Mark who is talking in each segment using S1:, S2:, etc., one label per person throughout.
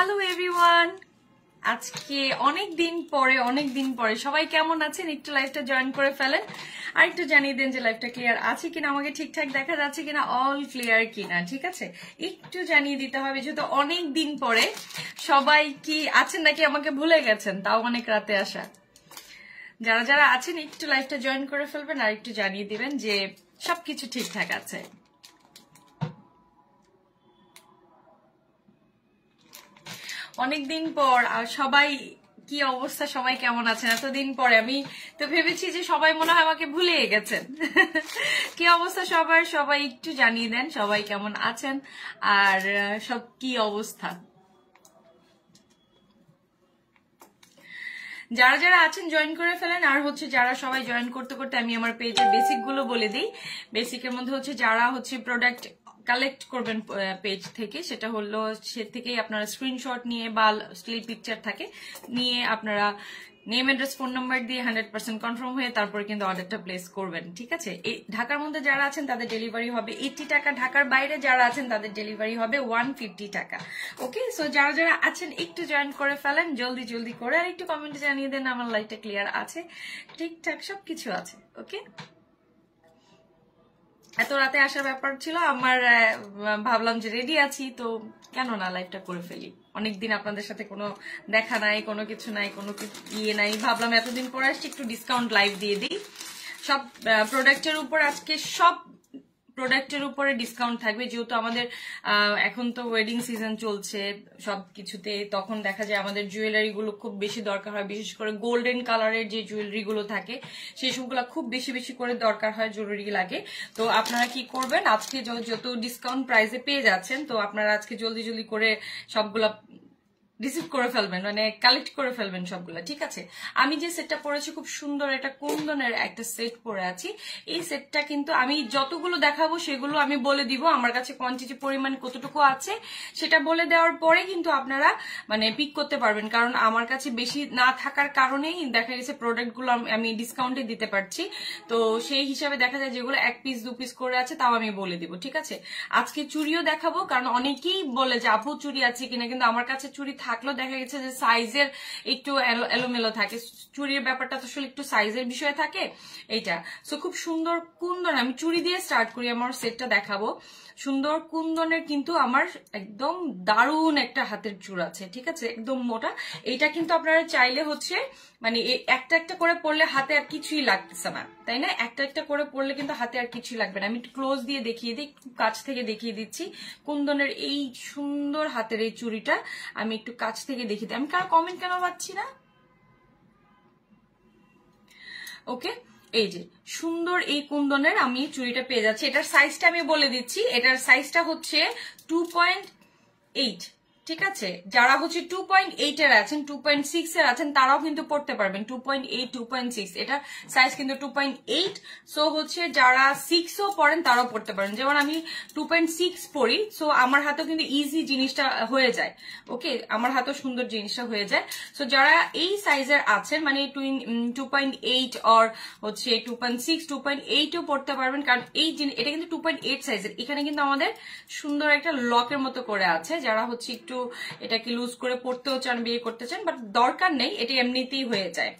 S1: Hello everyone, আজকে অনেক দিন পরে সবাই কেমন আছেন? একটু লাইভটা জয়েন করে ফেলেন আর একটু জানিয়ে দেন যে লাইভটা ক্লিয়ার আছে কিনা, আমাকে ঠিকঠাক দেখা যাচ্ছে কিনা, অল ক্লিয়ার কিনা। ঠিক আছে, একটু জানিয়ে দিতে হবে যেহেতু অনেক দিন পরে। সবাই কি আছেন নাকি আমাকে ভুলে গেছেন? তাও অনেক রাতে আসা। যারা যারা আছেন একটু লাইভটা জয়েন করে ফেলবেন আর একটু জানিয়ে দিবেন যে সবকিছু ঠিকঠাক আছে। অনেকদিন পর আর সবাই কি অবস্থা, সবাই কেমন আছেন? এতদিন পরে আমি তো ভেবেছি যে সবাই মনে হয় আমাকে ভুলে গেছেন। কি অবস্থা সবার? সবাই একটু জানিয়ে দেন সবাই কেমন আছেন আর সব কি অবস্থা। যারা যারা আছেন জয়েন করে ফেলেন। আর হচ্ছে যারা সবাই জয়েন করতে করতে আমি আমার পেজের বেসিক গুলো বলে দিই। বেসিকের মধ্যে হচ্ছে যারা হচ্ছে প্রোডাক্ট কালেক্ট করবেন পেজ থেকে, সেটা হলো সে থেকেই আপনারা স্ক্রিনশট নিয়ে বা স্টিল পিকচার থাকে নিয়ে আপনারা নেম অ্যাড্রেস ফোন নাম্বার দিয়ে 100% কনফার্ম হয়ে তারপরে কিন্তু অর্ডারটা প্লেস করবেন। ঠিক আছে, এই ঢাকার মধ্যে যারা আছেন তাদের ডেলিভারি হবে 80 টাকা, ঢাকার বাইরে যারা আছেন তাদের ডেলিভারি হবে 150 টাকা। ওকে, সো যারা যারা আছেন একটু জয়েন করে ফেলেন জলদি জলদি করে, আর একটু কমেন্টে জানিয়ে দেন আমার লাইভটা ক্লিয়ার আছে, ঠিকঠাক সবকিছু আছে। ওকে, এত রাতে আসার ব্যাপার ছিল আমার, ভাবলাম যে রেডি আছি তো কেন না লাইভটা করে ফেলি। অনেকদিন আপনাদের সাথে কোনো দেখা নাই, কোনো কিছু নাই, কোনো ইয়ে নাই, ভাবলাম এতদিন পরে আসছি একটু ডিসকাউন্ট লাইভ দিয়ে দিই। সব প্রোডাক্টের উপর আজকে সব প্রোডাক্টের উপরে ডিসকাউন্ট থাকবে, যেহেতু আমাদের এখন তো ওয়েডিং সিজন চলছে সব কিছুতে, তখন দেখা যায় আমাদের জুয়েলারি গুলো খুব বেশি দরকার হয়, বিশেষ করে গোল্ডেন কালারের যে জুয়েলারি গুলো থাকে সেই সবগুলো খুব বেশি বেশি করে দরকার হয়, জরুরি লাগে। তো আপনারা কি করবেন, আজকে যত ডিসকাউন্ট প্রাইসে পেয়ে যাচ্ছেন তো আপনারা আজকে জলদি জলদি করে সবগুলা রিসিভ করে ফেলবেন, মানে কালেক্ট করে ফেলবেন সবগুলা। ঠিক আছে, আমি যে সেটটা পরেছি খুব সুন্দর একটা কুন্দনের একটা সেট পরে আছি। এই সেটটা কিন্তু আমি যতগুলো দেখাবো সেগুলো আমি বলে দিব, আমার কাছে কোয়ান্টিটি পরিমাণ কতটুকু আছে সেটা বলে দেওয়ার পরে কিন্তু আপনারা মানে পিক করতে পারবেন, কারণ আমার কাছে বেশি না থাকার কারণেই দেখা গেছে প্রোডাক্টগুলো আমি ডিসকাউন্টে দিতে পারছি। তো সেই হিসাবে দেখা যায় যেগুলো 1 পিস 2 পিস করে আছে তাও আমি বলে দিব। ঠিক আছে, আজকে চুড়িও দেখাবো, কারণ অনেকেই বলে যে আপু চুড়ি আছে কিনা, কিন্তু আমার কাছে চুড়ি থাকলেও দেখা গেছে যে সাইজের একটু এলোমেলো থাকে। চুড়ির ব্যাপারটা তো আসলে একটু সাইজের বিষয় থাকে এইটা। সো খুব সুন্দর কুন্দন, আমি চুড়ি দিয়ে স্টার্ট করি, আমার সেটটা দেখাবো। সুন্দর কুন্দনের কিন্তু আমার একদম দারুণ একটা হাতের চূড় আছে। ঠিক আছে, একদম মোটা। এইটা কিন্তু আপনারা চাইলে হচ্ছে মানে একটা একটা করে পরলে হাতে আর কিছুই লাগতেছে না, তাই না? একটা একটা করে পরলে কিন্তু হাতে আর কিছুই লাগবে না। আমি একটু ক্লোজ দিয়ে দেখিয়ে দিই, কাছ থেকে দেখিয়ে দিচ্ছি কুন্দনের এই সুন্দর হাতের এই চুড়িটা। আমি একটু কাছ থেকে দেখিয়ে দিই। আমি কারো কমেন্ট কেন পাচ্ছি না? ওকে, এই যে সুন্দর এই কুন্দনের আমি চুড়িটা পেয়ে যাচ্ছি। এটার সাইজটা আমি বলে দিচ্ছি, এটার সাইজটা হচ্ছে 2.8। ঠিক আছে, যারা হচ্ছে 2.8 এর আছেন, 2.6 এর আছেন তারাও কিন্তু পড়তে পারবেন। 2.8 2.6 এটা সাইজ কিন্তু 2.8। সো হচ্ছে যারা 6ও পড়েন তারাও পড়তে পারেন। যেমন আমি 2.6 পড়ি, সো আমার হাতেও কিন্তু ইজি জিনিসটা হয়ে যায়। ওকে, আমার হাতেও সুন্দর জিনিসটা হয়ে যায়। সো যারা এই সাইজের আছেন মানে 2.8 অর হচ্ছে 2.6 2.8ও পড়তে পারবেন, কারণ এই এটা কিন্তু 2.8 সাইজের। এখানে কিন্তু আমাদের সুন্দর একটা লকের মতো করে আছে। যারা হচ্ছে একটু এটাকে লুজ করে পড়তেও চান, বিয়ে করতে চান, বাট দরকার নেই, এটা এমনিতেই হয়ে যায়।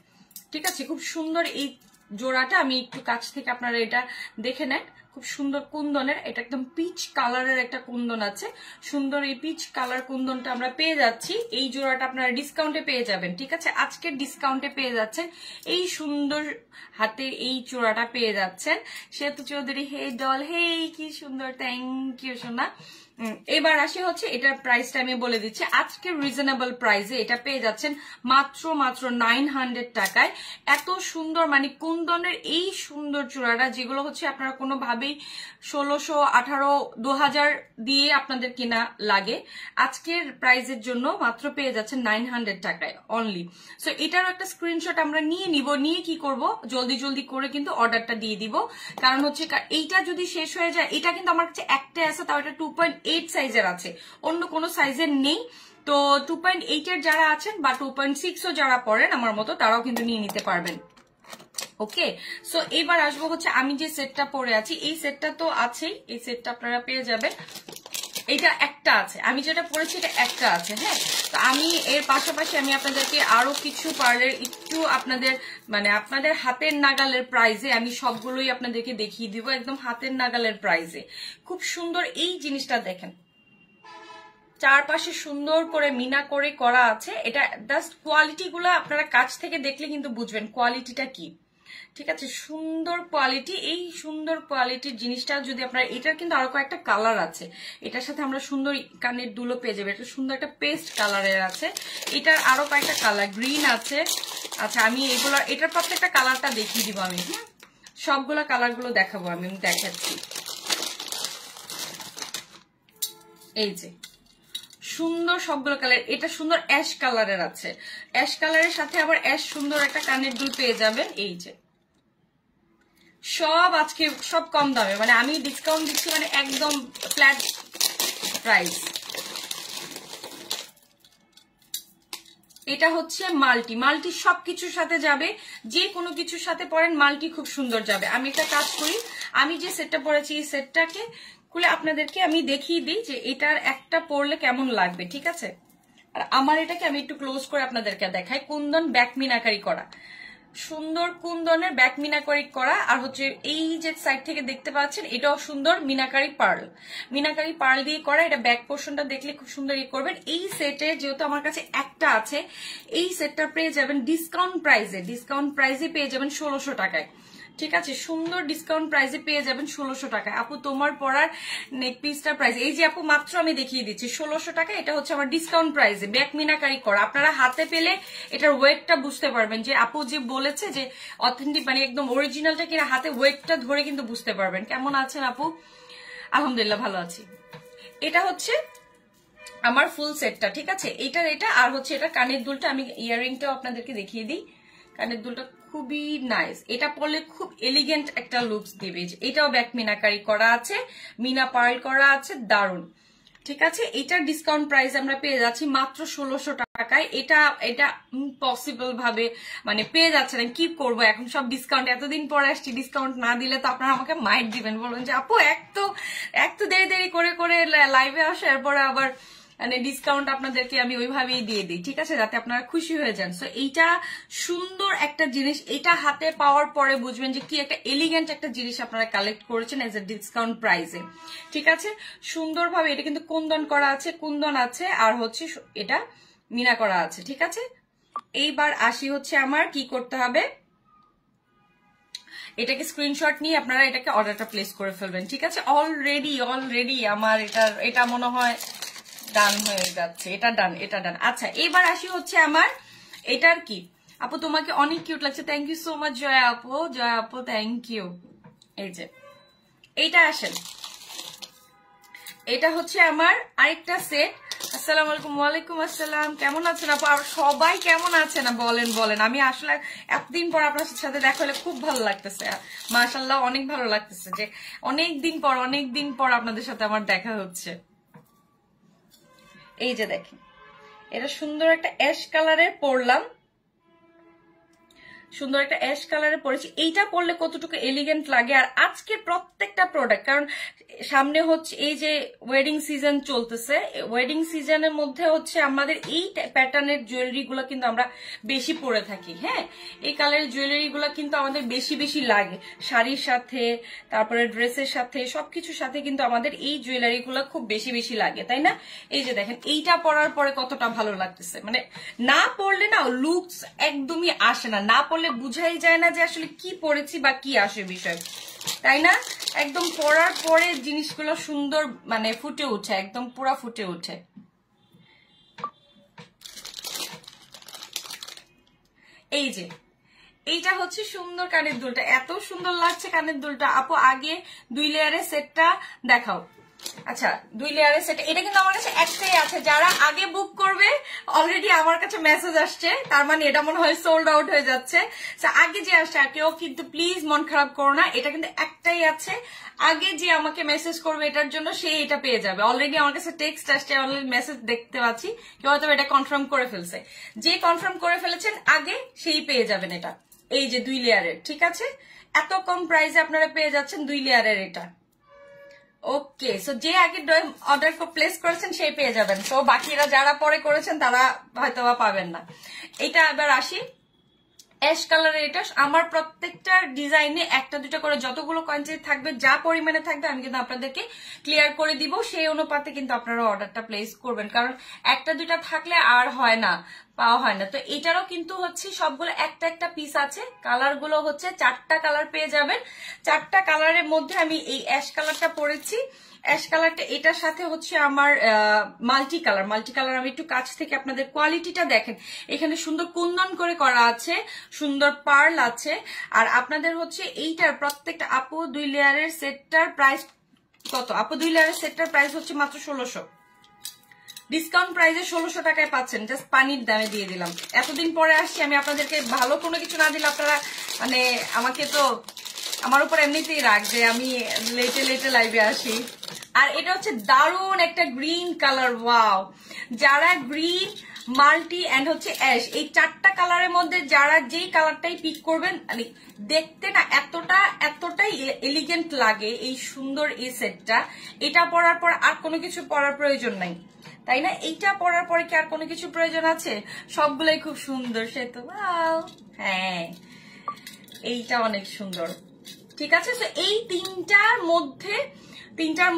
S1: ঠিক আছে, খুব সুন্দর এই জোড়াটা। আমি একটু কাছ থেকে আপনারা এটা দেখে নেন, খুব সুন্দর কুন্দনের, এটা একদম পিচ কালারের একটা কুন্দন আছে। সুন্দর এই পিচ কালার কুন্দনটা আমরা পেয়ে যাচ্ছি। এই জোড়াটা আপনারা ডিসকাউন্টে পেয়ে যাবেন। ঠিক আছে, আজকের ডিসকাউন্টে পেয়ে যাচ্ছেন এই সুন্দর হাতে এই চূড়াটা পেয়ে যাচ্ছেন। সেতু চৌধুরী, হে ডল, হে কি সুন্দর, থ্যাংক ইউ সোনা। এবার আসি হচ্ছে এটার প্রাইসটা আমি বলে দিচ্ছি। আজকে রিজনেবল প্রাইসে এটা পেয়ে যাচ্ছেন মাত্র 900 টাকায়। এত সুন্দর মানে কুন্দনের এই সুন্দর চূড়াটা, যেগুলো হচ্ছে আপনারা কোনোভাবেই 1600 18 2000 দিয়ে আপনাদের কিনা লাগে, আজকের প্রাইসের জন্য মাত্র পেয়ে যাচ্ছেন 900 টাকায় অনলি। সো এটারও একটা স্ক্রিনশট আমরা নিয়ে নিব, নিয়ে কি করব জলদি জলদি করে কিন্তু অর্ডারটা দিয়ে দিব। কারণ হচ্ছে এইটা যদি শেষ হয়ে যায়, এটা কিন্তু আমার কাছে একটাই আছে, তাও এটা 2.8 সাইজের আছে, অন্য কোনো সাইজের নেই। তো 2.8 এর যারা আছেন বা 2.6ও যারা পড়েন আমার মতো তারাও কিন্তু নিয়ে নিতে পারবেন। ওকে, সো এবার আসবো হচ্ছে আমি যে সেটটা পরে আছি, এই সেটটা তো আছেই, এই সেটটা আপনারা পেয়ে যাবেন। এটা একটা আছে, আমি যেটা পরেছি এটা একটা আছে। হ্যাঁ, তো আমি এর পাশাপাশি আমি আপনাদেরকে আরো কিছু পার্লের একটু আপনাদের মানে আপনাদের হাতের নাগালের প্রাইজে আমি সবগুলোই আপনাদেরকে দেখিয়ে দিব, একদম হাতের নাগালের প্রাইজে। খুব সুন্দর এই জিনিসটা দেখেন, চারপাশে সুন্দর করে মিনা করে করা আছে। এটা জাস্ট কোয়ালিটি গুলো আপনারা কাছ থেকে দেখলে কিন্তু বুঝবেন কোয়ালিটিটা কি। ঠিক আছে, সুন্দর কোয়ালিটি। এই সুন্দর কোয়ালিটির জিনিসটা যদি আপনারা, এটার কিন্তু আরো কয়েকটা কালার আছে, এটার সাথে আমরা সুন্দর কানের দুলো পেয়ে যাবে। এটা সুন্দর একটা পেস্ট কালারের আছে, এটার আরো কয়েকটা কালার গ্রিন আছে। আচ্ছা, আমি এগুলো এটার প্রত্যেকটা কালারটা দেখিয়ে দিব আমি। হ্যাঁ, সবগুলো কালারগুলো দেখাবো আমি দেখাচ্ছি। এই যে সুন্দর সবগুলো কালার, এটা সুন্দর অ্যাশ কালারের আছে, অ্যাশ কালারের সাথে আবার অ্যাশ সুন্দর একটা কানের দুল পেয়ে যাবেন। এই যে সব আজকে সব কম দামে, মানে আমি ডিসকাউন্ট দিচ্ছি, মানে একদম ফ্ল্যাট প্রাইস। এটা হচ্ছে মাল্টি, মাল্টি সবকিছুর সাথে যাবে, যে কোনো কিছুর সাথে পরেন মাল্টি খুব সুন্দর যাবে। আমি একটা কাজ করি, আমি যে সেটটা পরেছি এই সেটটাকে খুলে আপনাদেরকে আমি দেখিয়ে দিই যে এটার একটা পরলে কেমন লাগবে। ঠিক আছে, আর আমার এটাকে আমি একটু ক্লোজ করে আপনাদেরকে দেখাই। কুন্দন ব্যাক মিনাকারি করা, সুন্দর কুন্দনের ব্যাক মিনাকারি করা, আর হচ্ছে এই যে সাইড থেকে দেখতে পাচ্ছেন এটাও সুন্দর মিনাকারি পার্ল দিয়ে করা। এটা ব্যাক পোর্শনটা দেখলে খুব সুন্দর ই করবেন। এই সেটে যেহেতু আমার কাছে একটা আছে, এই সেটটা পেয়ে যাবেন ডিসকাউন্ট প্রাইসে পেয়ে যাবেন 1600 টাকায়। ঠিক আছে, সুন্দর ডিসকাউন্ট প্রাইসে পেয়ে যাবেন 1600 টাকায়। আপু তোমার পরার নেক পিসটার প্রাইস, এই যে আপু মাত্র আমি দেখিয়ে দিচ্ছি 1600 টাকা। এটা হচ্ছে আমার ডিসকাউন্ট প্রাইসে ব্যাক মিনাকারি করা। আপনারা হাতে পেলে এটার ওয়েটটা বুঝতে পারবেন, যে আপু যে বলেছে যে অথেন্টিক মানে একদম অরিজিনালটা কিনা, হাতে ওয়েটটা ধরে কিন্তু বুঝতে পারবেন। কেমন আছেন আপু? আলহামদুলিল্লাহ ভালো আছি। এটা হচ্ছে আমার ফুল সেটটা। ঠিক আছে, এটা আর হচ্ছে এটা কানের দুলটা, আমি ইয়াররিংটাও আপনাদেরকে দেখিয়ে দিই। কানের দুলটা খুবই নাইস, এটা পরলে খুব এলিগেন্ট একটা লুকস দিবে। এটাও ব্যাক মিনাকারি করা আছে, মিনা পার্ল করা আছে, দারুন। ঠিক আছে, এটার ডিসকাউন্ট প্রাইস আমরা পেয়ে যাচ্ছি মাত্র 1600 টাকায়। এটা পসিবল ভাবে মানে পেয়ে যাচ্ছে না, কি করব এখন সব ডিসকাউন্ট, এতদিন পরে আসছি, ডিসকাউন্ট না দিলে তো আপনারা আমাকে মাইট দিবেন, বলবেন যে আপু এক তো দেরি করে লাইভে আসে, এরপরে আবার মানে ডিসকাউন্ট আপনাদেরকে আমি ওইভাবেই দিয়ে দিই। ঠিক আছে, যাতে আপনারা খুশি হয়ে যান। সো এইটা সুন্দর একটা জিনিস, এটা হাতে পাওয়ার পরে বুঝবেন যে কি একটা এলিগেন্ট একটা জিনিস আপনারা কালেক্ট করেছেন এজ এ ডিসকাউন্ট প্রাইসে। ঠিক আছে, সুন্দরভাবে এটা কিন্তু কুন্দন আছে আর হচ্ছে এটা মিনা করা আছে। ঠিক আছে, এইবার আসি হচ্ছে আমার কি করতে হবে, এটাকে স্ক্রিনশট নিয়ে আপনারা এটাকে অর্ডারটা প্লেস করে ফেলবেন। ঠিক আছে, অলরেডি আমার এটা মনে হয় ডান হয়ে যাচ্ছে, এটা ডান। আচ্ছা, এবার আসি হচ্ছে আমার এটার কি, আপু তোমাকে অনেক কিউট লাগছে, thank you so much Joya আপু থ্যাংক ইউ। এই যে এইটা আসেন, এটা হচ্ছে আমার আরেকটা সেট। আসসালামু আলাইকুম। ওয়ালাইকুম আসসালাম, কেমন আছেন আপু? আর সবাই কেমন আছে না বলেন। আমি আসলে এতদিন পর আপনার সাথে দেখা হলে খুব ভালো লাগতেছে, মাশাআল্লাহ অনেক ভালো লাগতেছে যে অনেকদিন পর আপনাদের সাথে আমার দেখা হচ্ছে। এই যে দেখেন, এটা সুন্দর একটা অ্যাশ কালারের পরলাম, সুন্দর একটা অ্যাশ কালারে পরেছি। এইটা পরলে কতটুকু এলিগেন্ট লাগে। আর আজকে প্রত্যেকটা প্রোডাক্ট, কারণ সামনে হচ্ছে এই যে ওয়েডিং সিজন চলতেছে, ওয়েডিং সিজনের মধ্যে হচ্ছে আমাদের এই প্যাটার্নের জুয়েলারি গুলো কিন্তু আমরা বেশি পরে থাকি। হ্যাঁ, এই কালারের জুয়েলারি গুলো কিন্তু আমাদের বেশি লাগে, শাড়ির সাথে, তারপরে ড্রেসের সাথে, সবকিছুর সাথে কিন্তু আমাদের এই জুয়েলারি গুলো খুব বেশি লাগে, তাই না? এই যে দেখেন, এইটা পরার পরে কতটা ভালো লাগতেছে, মানে না পরলে না লুকস একদমই আসে না পরলে বুঝাই যায় না যে আসলে কি পরেছি বা কি আসে বিষয়, তাই না? একদম পরার পরে জিনিসগুলো সুন্দর মানে ফুটে ওঠে, একদম পুরা ফুটে ওঠে। এই যে এইটা হচ্ছে সুন্দর কানের দুলটা, এত সুন্দর লাগছে কানের দুলটা। আপু আগে 2 লেয়ারের সেটটা দেখাও। আচ্ছা, 2 লেয়ারের সেট, এটা কিন্তু আমার কাছে একটাই আছে। যারা আগে বুক করবে অলরেডি আমার কাছে মেসেজ আসছে, তার মানে এটা মনে হয় সোল্ড আউট হয়ে যাচ্ছে। আগে যে আসছে কেউ কিন্তু প্লিজ মন খারাপ করো না, এটা কিন্তু একটাই আছে। আগে যে আমাকে মেসেজ করবে এটার জন্য সে এটা পেয়ে যাবে। অলরেডি আমার কাছে টেক্সট আসছে, অলরেডি মেসেজ দেখতে পাচ্ছি, কেউ হয়তো এটা কনফার্ম করে ফেলছে। যে কনফার্ম করে ফেলেছেন আগে সেই পেয়ে যাবেন এটা। এই যে 2 লেয়ারের, ঠিক আছে, এত কম প্রাইসে আপনারা পেয়ে যাচ্ছেন 2 লেয়ারের এটা। ওকে, সো যে আগে অর্ডার প্লেস করেছেন সেই পেয়ে যাবেন, তো বাকিরা যারা পরে করেছেন তারা হয়তো বা পাবেন না। এটা এবার আসি অ্যাশ কালারের। এটা আমার প্রত্যেকটা ডিজাইনে একটা দুটা করে যতগুলো কোয়ান্টিটি থাকবে, যা পরিমাণে থাকবে আমি কিন্তু আপনাদেরকে ক্লিয়ার করে দিব, সেই অনুপাতে কিন্তু আপনারা অর্ডারটা প্লেস করবেন, কারণ একটা দুটা থাকলে আর হয় না, পাওয়া হয় না। তো এটারও কিন্তু হচ্ছে সবগুলো একটা একটা পিস আছে, কালার গুলো হচ্ছে 4টা কালার পেয়ে যাবেন। 4টা কালারের মধ্যে আমি এই অ্যাশ কালারটা পরেছি, অ্যাশ কালারটা এটার সাথে হচ্ছে আমার মাল্টি কালার। আমি একটু কাছ থেকে আপনাদের কোয়ালিটিটা দেখেন, এখানে সুন্দর কুন্দন করে করা আছে, সুন্দর পার্ল আছে। আর আপনাদের হচ্ছে এইটার প্রত্যেকটা আপু 2 লেয়ারের সেটটার প্রাইস কত? আপু 2 লেয়ারের সেটটার প্রাইস হচ্ছে মাত্র 1600, ডিসকাউন্ট প্রাইসে 1600 টাকায় পাচ্ছেন, জাস্ট পানির দামে দিয়ে দিলাম। এতদিন পরে আসছি আমি আপনাদেরকে, ভালো কোনো কিছু না দিলে আপনারা মানে আমাকে তো আমার উপর এমনিতেই রাখ যে আমি লেটে লেটে লাইভে আসি। আর এটা হচ্ছে দারুণ একটা গ্রিন কালার, ওয়াও! যারা গ্রিন, মাল্টি এন্ড হচ্ছে অ্যাশ, এই 4টা কালারের মধ্যে যারা যেই কালারটাই পিক করবেন, মানে দেখতে না এতটাই এলিগেন্ট লাগে এই সুন্দর এই সেটটা। এটা পরার পর আর কোনো কিছু পরার প্রয়োজন নাই, তাই না? এইটা পরার পরে কি আর কোনো কিছু প্রয়োজন আছে? সবগুলোই খুব সুন্দর, সে তো হ্যাঁ, এইটা অনেক সুন্দর। ঠিক আছে, তো এই তিনটার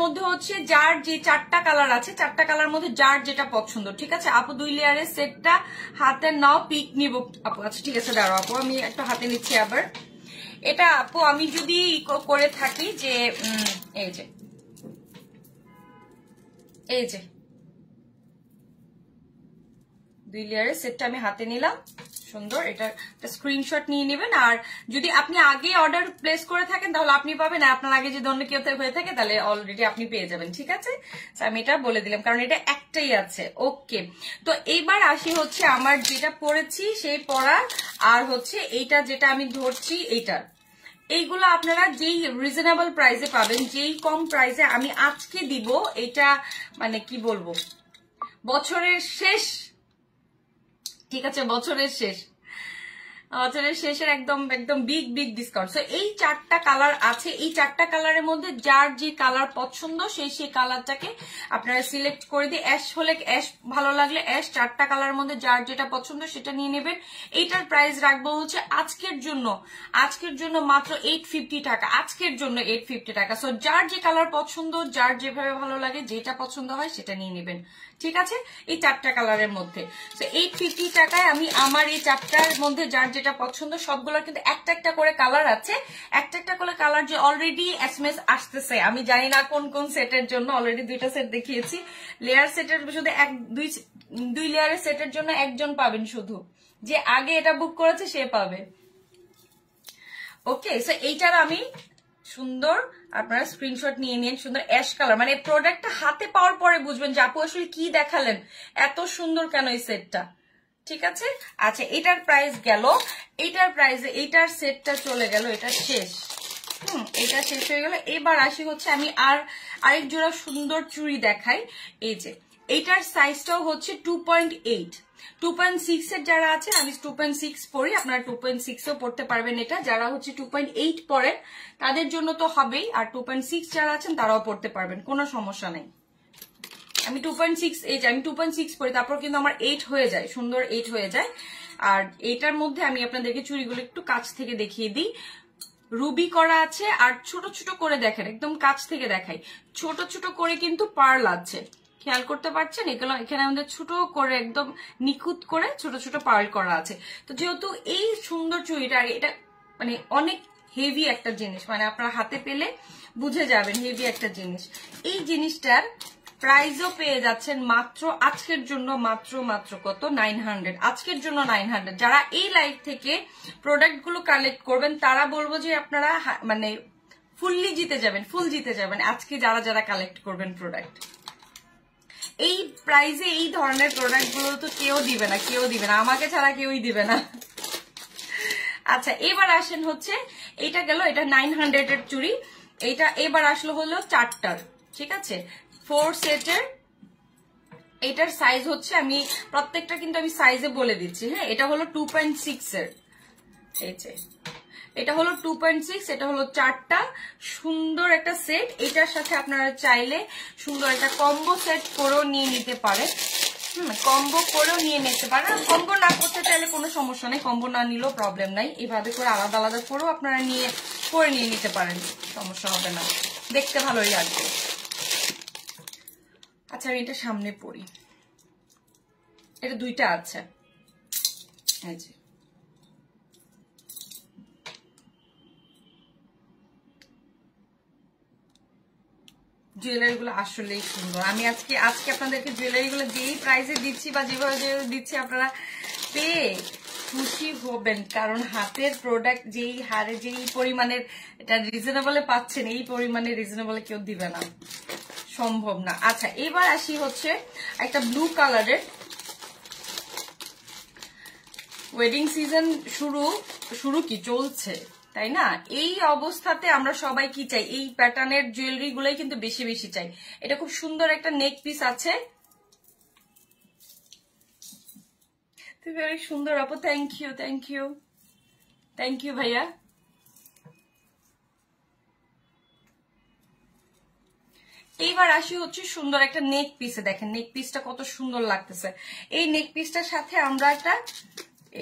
S1: মধ্যে হচ্ছে যার যে 4টা কালার আছে, 4টা কালার মধ্যে যার যেটা পছন্দ। ঠিক আছে আপু, 2 লেয়ারের সেটটা হাতে নাও, পিক নিব আপু। আচ্ছা ঠিক আছে, দাঁড়াও আপু, আমি একটা হাতে নিচ্ছি আবার। এটা আপু আমি যদি করে থাকি যে এই যে 2 লেয়ারের সেটটা আমি হাতে নিলাম, সুন্দর। এটা স্ক্রিনশট নিয়ে নেবেন। আর যদি আপনি আগে অর্ডার প্লেস করে থাকেন তাহলে আপনি পাবেন, আপনার আগে যদি অন্য কেউ হয়ে থাকে তাহলে অলরেডি আপনি পেয়ে যাবেন। ঠিক আছে, আমি এটা বলে দিলাম কারণ এটা একটাই আছে। ওকে, তো এইবার আসি হচ্ছে আমার যেটা পরেছি সেই পরা, আর হচ্ছে এইটা যেটা আমি ধরছি এইটার, এইগুলো আপনারা যেই রিজনেবল প্রাইসে পাবেন, যেই কম প্রাইসে আমি আজকে দিব, এটা মানে কি বলবো, বছরের শেষ। ঠিক আছে, বছরের শেষের একদম বিগ ডিসকাউন্ট। সো এই 4টা কালার আছে, এই 4টা কালারের মধ্যে যার যে কালার পছন্দ সেই কালারটাকে আপনারা সিলেক্ট করে দিয়ে, অ্যাশ হলে অ্যাশ, ভালো লাগলে অ্যাশ, 4টা কালারের মধ্যে যার যেটা পছন্দ সেটা নিয়ে নেবেন। এইটার প্রাইস রাখবো হচ্ছে আজকের জন্য মাত্র 850 টাকা, আজকের জন্য 850 টাকা। সো যার যে কালার পছন্দ, যার যেভাবে ভালো লাগে, যেটা পছন্দ হয় সেটা নিয়ে নেবেন। ঠিক আছে, এই 4টা কালারের মধ্যে 850 টাকায় আমি আমার এই 4টার মধ্যে যার যেটা পছন্দ, সবগুলোর কিন্তু একটা একটা করে কালার আছে, একটা একটা করে কালার যে অলরেডি এসএমএস আসতেছে। আমি জানি না কোন কোন সেটের জন্য, অলরেডি 2টা সেট দেখিয়েছি। লেয়ার সেটের শুধু 2 লেয়ারের সেটের জন্য একজন পাবেন, শুধু যে আগে এটা বুক করেছে সে পাবে। ওকে, সো এইটার আমি সুন্দর, আপনারা স্ক্রিনশট নিয়ে নিন। সুন্দর অ্যাশ কালার, মানে প্রোডাক্টটা হাতে পাওয়ার পরে বুঝবেন যে আপু আসলে কি দেখালেন, এত সুন্দর কেন এই সেটটা। ঠিক আছে, আচ্ছা এটার প্রাইস গেল, এইটার সেটটা চলে গেল, এটা শেষ। এটা শেষ হয়ে গেল। এবার আসি হচ্ছে আমি আরেক জোড়া সুন্দর চুড়ি দেখাই। এই যে এইটার সাইজটাও হচ্ছে 2.8, 2.6 এর যারা আছে, আমি 2.6 পরি, আপনারা 2.6ও পড়তে পারবেন। এটা যারা হচ্ছে 2.8 পড়েন তাদের জন্য তো হবেই, আর 2.6 যারা আছেন তারাও পড়তে পারবেন, কোনো সমস্যা নেই। আমি 2.6 আমি 2.6 পরি, তারপর কিন্তু আমার 8 হয়ে যায়, সুন্দর 8 হয়ে যায়। আর এটার মধ্যে আমি আপনাদেরকে চুড়িগুলো একটু কাছ থেকে দেখিয়ে দিই। রুবি করা আছে, আর ছোট ছোট করে দেখেন, একদম কাছ থেকে দেখাই, ছোট ছোট করে কিন্তু পার্ল আছে, খেয়াল করতে পারছেন? এগুলো এখানে আমাদের ছোট করে একদম নিখুঁত করে ছোট ছোট পার্ল করা আছে। তো যেহেতু এই সুন্দর চুড়িটা, এটা মানে অনেক হেভি একটা জিনিস, মানে আপনার হাতে পেলে বুঝে যাবেন হেভি একটা জিনিস। এই জিনিসটার প্রাইসও পেয়ে যাচ্ছেন মাত্র আজকের জন্য, মাত্র কত, 900। আজকের জন্য 900। যারা এই লাইভ থেকে প্রোডাক্ট গুলো কালেক্ট করবেন তারা বলবো যে আপনারা মানে ফুল জিতে যাবেন আজকে যারা কালেক্ট করবেন প্রোডাক্ট। এই প্রাইসে এই ধরনের প্রোডাক্ট গুলো তো কেউ দিবে না, আমাকে ছাড়া কেউই দিবে না। আচ্ছা এবার আসেন হচ্ছে, এইটা গেল, এটা 900 এর চুড়ি। এইটা এবার আসলো হলো 4টার, ঠিক আছে 4 সেটের। এটার সাইজ হচ্ছে, আমি প্রত্যেকটা কিন্তু আমি সাইজে বলে দিচ্ছি। হ্যাঁ, এটা হলো 2.6 এর, এই যে এটা হলো 2.6, এটা হলো 4টা সুন্দর একটা সেট। এটার সাথে আপনারা চাইলে সুন্দর একটা কম্বো সেট করেও নিয়ে নিতে পারেন। কম্বো করেও নিয়ে নিতে পারেন। কম্বো না করতে চাইলে কোনো সমস্যা নেই, কম্বো না নিলেও প্রবলেম নাই। এভাবে করে আলাদা আলাদা করেও আপনারা নিয়ে নিতে পারেন, সমস্যা হবে না, দেখতে ভালোই লাগবে। আচ্ছা আমি এটা সামনে পরি, এটা 2টা আছে। এই যে জুয়েলারি গুলো আসলেই সুন্দর। আমি আজকে আপনাদেরকে জুয়েলারি গুলো যেই প্রাইসে দিচ্ছি বা যেভাবে দিচ্ছি আপনারা পেয়ে খুশি হবেন, কারণ হাতের প্রোডাক্ট যেই হারে যেই পরিমাণের এটা রিজনেবলে পাচ্ছেন, এই পরিমাণে রিজনেবলে কেউ দিবে না, সম্ভব না। আচ্ছা এবার আসি হচ্ছে একটা ব্লু কালারের। ওয়েডিং সিজন শুরু কি চলছে, তাই না? এই অবস্থাতে আমরা সবাই কি চাই, এই প্যাটার্নের জুয়েলারি গুলাই কিন্তু বেশি বেশি চাই। এটা খুব সুন্দর একটা নেক পিস আছে, ভেরি সুন্দর আপু, thank you thank you thank you ভাইয়া। এইবার আসি হচ্ছে সুন্দর একটা নেক পিসে। দেখেন নেক পিসটা কত সুন্দর লাগতেছে। এই নেক পিসটার সাথে আমরা একটা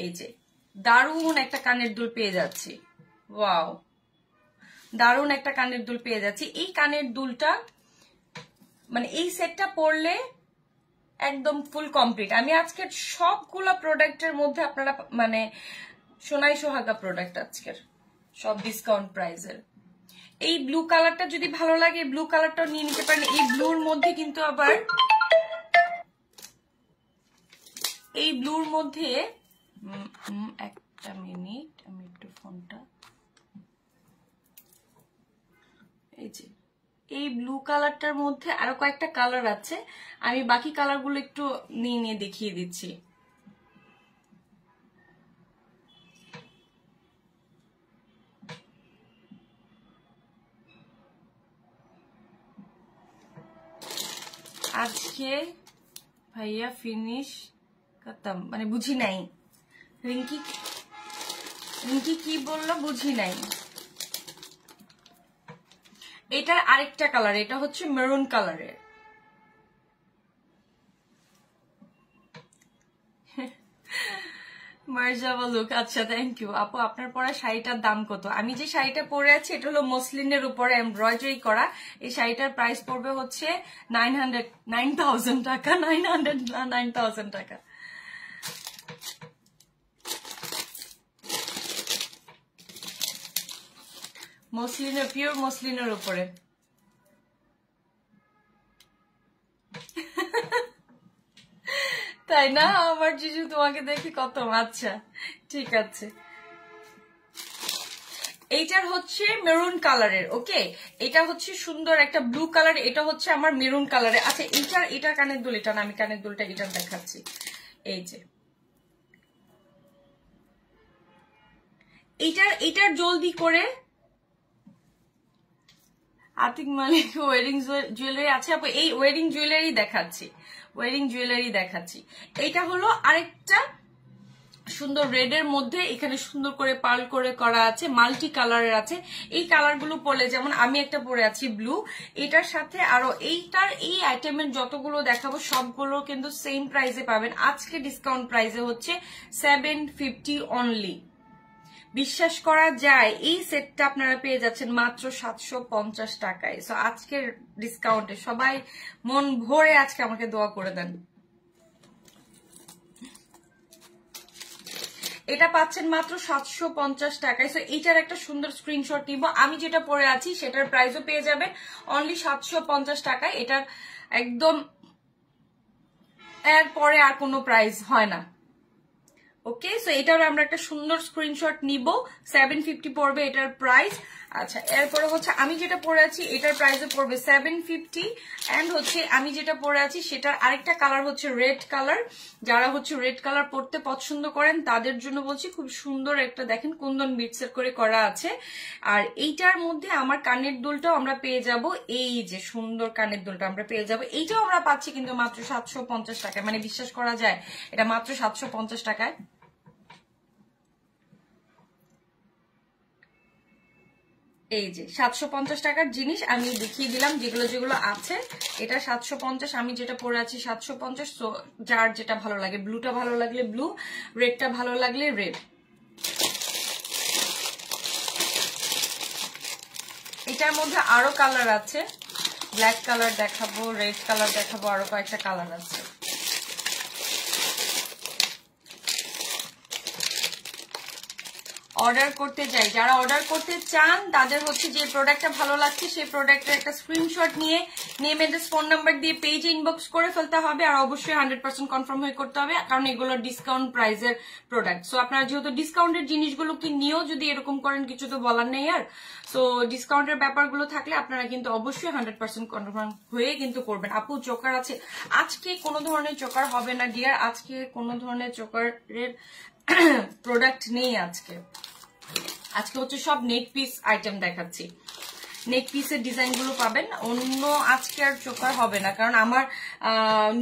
S1: এই যে দারুণ একটা কানের দুল পেয়ে যাচ্ছি। ওয়াও, দারুণ একটা কানের দুল পেয়ে যাচ্ছি। এই কানের দুলটা মানে এই সেটটা পরলে একদম ফুল কমপ্লিট। আমি আজকের সবগুলা প্রোডাক্টের মধ্যে আপনারা মানে সোনাই সোহাগা প্রোডাক্ট আজকের সব ডিসকাউন্ট প্রাইসের। এই ব্লু কালারটা যদি ভালো লাগে ব্লু কালারটাও নিয়ে নিতে পারেন। এই ব্লুর মধ্যে কিন্তু আবার এই ব্লুর মধ্যে একটা মিনিট, আমি একটু ফোনটা এই যে এই ব্লু কালারটার মধ্যে আরো কয়েকটা কালার আছে, আমি বাকি কালারগুলো একটু নিয়ে দেখিয়ে দিচ্ছি। আজকে ভাইয়া ফিনিশ খতম মানে বুঝি নাই, রিঙ্কি কি বললো বুঝি নাই। এটার আরেকটা কালার, এটা হচ্ছে মেরুন কালারের। মার্জাবা লুক, আচ্ছা থ্যাংক ইউ আপু। আপনার পরা শাড়িটার দাম কত? আমি যে শাড়িটা পরে আছি এটা হলো মসলিনের উপরে এমব্রয়ডারি করা। এই শাড়িটার প্রাইস পড়বে হচ্ছে 9,000 টাকা। 9,000 টাকা। মসলিনের, পিওর মসলিনের উপরে। তাই না আমার জিজু, তোমাকে দেখি কত। আচ্ছা ঠিক আছে, এইটার হচ্ছে মেরুন কালারের। ওকে, এটা হচ্ছে সুন্দর একটা ব্লু কালার, এটা হচ্ছে আমার মেরুন কালারের। আচ্ছা এটার কানের দুল, এটা না, আমি কানের দুলটা এটা দেখাচ্ছি। এই যে এইটার জলদি করে আতিক মালিক ওয়েডিং জুয়েলারি আছে আপু। এই ওয়েডিং জুয়েলারি দেখাচ্ছি। এইটা হলো আরেকটা সুন্দর রেডের মধ্যে এখানে সুন্দর করে পার্ল করে করা আছে, মাল্টি কালারের আছে। এই কালারগুলো পরলে, যেমন আমি একটা পরে আছি ব্লু, এটার সাথে আরো এইটার এই আইটেমের যতগুলো দেখাবো সবগুলো কিন্তু সেম প্রাইসে পাবেন। আজকে ডিসকাউন্ট প্রাইসে হচ্ছে 750 অনলি। বিশ্বাস করা যায় এই সেটটা আপনারা পেয়ে যাচ্ছেন মাত্র 750 টাকায়। সো আজকের ডিসকাউন্টে সবাই মন ভরে আজকে আমাকে দোয়া করে দেন। এটা পাচ্ছেন মাত্র 750 টাকায়। সো এইটার একটা সুন্দর স্ক্রিনশট নিব। আমি যেটা পরে আছি সেটার প্রাইসও পেয়ে যাবেন অনলি 750 টাকায়। এটার একদম এর পরে আর কোনো প্রাইস হয় না। ওকে, সো এটার আমরা একটা সুন্দর স্ক্রিনশট নিব। 750 পড়বে এটার প্রাইস। আচ্ছা এরপরে হচ্ছে আমি যেটা পরে আছি এটার প্রাইসও পড়বে 750। এন্ড হচ্ছে আমি যেটা পরে আছি সেটার আরেকটা কালার হচ্ছে রেড কালার। যারা হচ্ছে রেড কালার পরতে পছন্দ করেন তাদের জন্য বলছি, খুব সুন্দর একটা দেখেন কুন্দন বিটসের করে করা আছে। আর এইটার মধ্যে আমার কানের দুলটাও আমরা পেয়ে যাব, এই যে সুন্দর কানের দুলটা আমরা পেয়ে যাব। এইটাও আমরা পাচ্ছি কিন্তু মাত্র 750 টাকায়। মানে বিশ্বাস করা যায় এটা মাত্র 750 টাকায়। এই যে 750 টাকার জিনিস আমি দেখিয়ে দিলাম যেগুলো যেগুলো আছে। এটা 750, আমি যেটা পরে আছি 750। সো যার যেটা ভালো লাগে, ব্লুটা ভালো লাগলে ব্লু, রেডটা ভালো লাগলে রেড। এটার মধ্যে আরো কালার আছে, ব্ল্যাক কালার দেখাবো, রেড কালার দেখাবো, আরো কয়েকটা কালার আছে। অর্ডার করতে যাই, যারা অর্ডার করতে চান তাদের হচ্ছে যে প্রোডাক্টটা ভালো লাগছে সেই প্রোডাক্টের একটা স্ক্রিনশট নিয়ে নেম এড্রেস ফোন নাম্বার দিয়ে পেজে ইনবক্স করে ফেলতে হবে। আর অবশ্যই 100% কনফার্ম হয়ে করতে হবে, কারণ এগুলো ডিসকাউন্ট প্রাইসের প্রোডাক্ট। সো আপনারা যেহেতু ডিসকাউন্টের জিনিসগুলো কি নিয়েও যদি এরকম করেন, কিছু তো বলার নেই আর। সো ডিসকাউন্টের ব্যাপারগুলো থাকলে আপনারা কিন্তু অবশ্যই 100% কনফার্ম হয়ে কিন্তু করবেন। আপু চোকার আছে? আজকে কোনো ধরনের চোকার হবে না ডিয়ার, আজকে কোনো ধরনের চোকারের প্রোডাক্ট নেই আজকে। আজকে হচ্ছে সব নেক পিস আইটেম দেখাচ্ছি, নেক পিসের ডিজাইন গুলো পাবেন। অন্য আজকে আর চোকার হবে না, কারণ আমার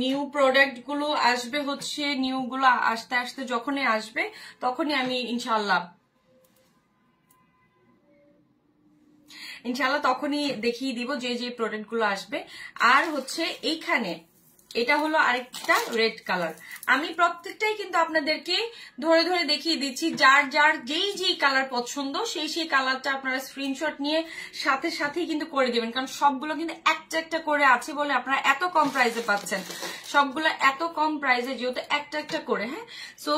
S1: নিউ প্রোডাক্ট গুলো আসবে হচ্ছে, নিউ গুলো আস্তে আস্তে যখনই আসবে তখনই আমি ইনশাল্লাহ তখনই দেখিয়ে দিব যে যে প্রোডাক্ট গুলো আসবে। আর হচ্ছে এইখানে এটা হলো আরেকটা রেড কালার। আমি প্রত্যেকটাই কিন্তু আপনাদেরকে ধরে ধরে দেখিয়ে দিচ্ছি, যার যার যেই যেই কালার পছন্দ সেই সেই কালারটা আপনারা স্ক্রিনশট নিয়ে সাথে সাথেই কিন্তু করে দিবেন, কারণ সবগুলো কিন্তু একটা একটা করে আছে বলে আপনারা এত কম প্রাইসে পাচ্ছেন। সবগুলো এত কম প্রাইসে যেহেতু একটা একটা করে, হ্যাঁ, সো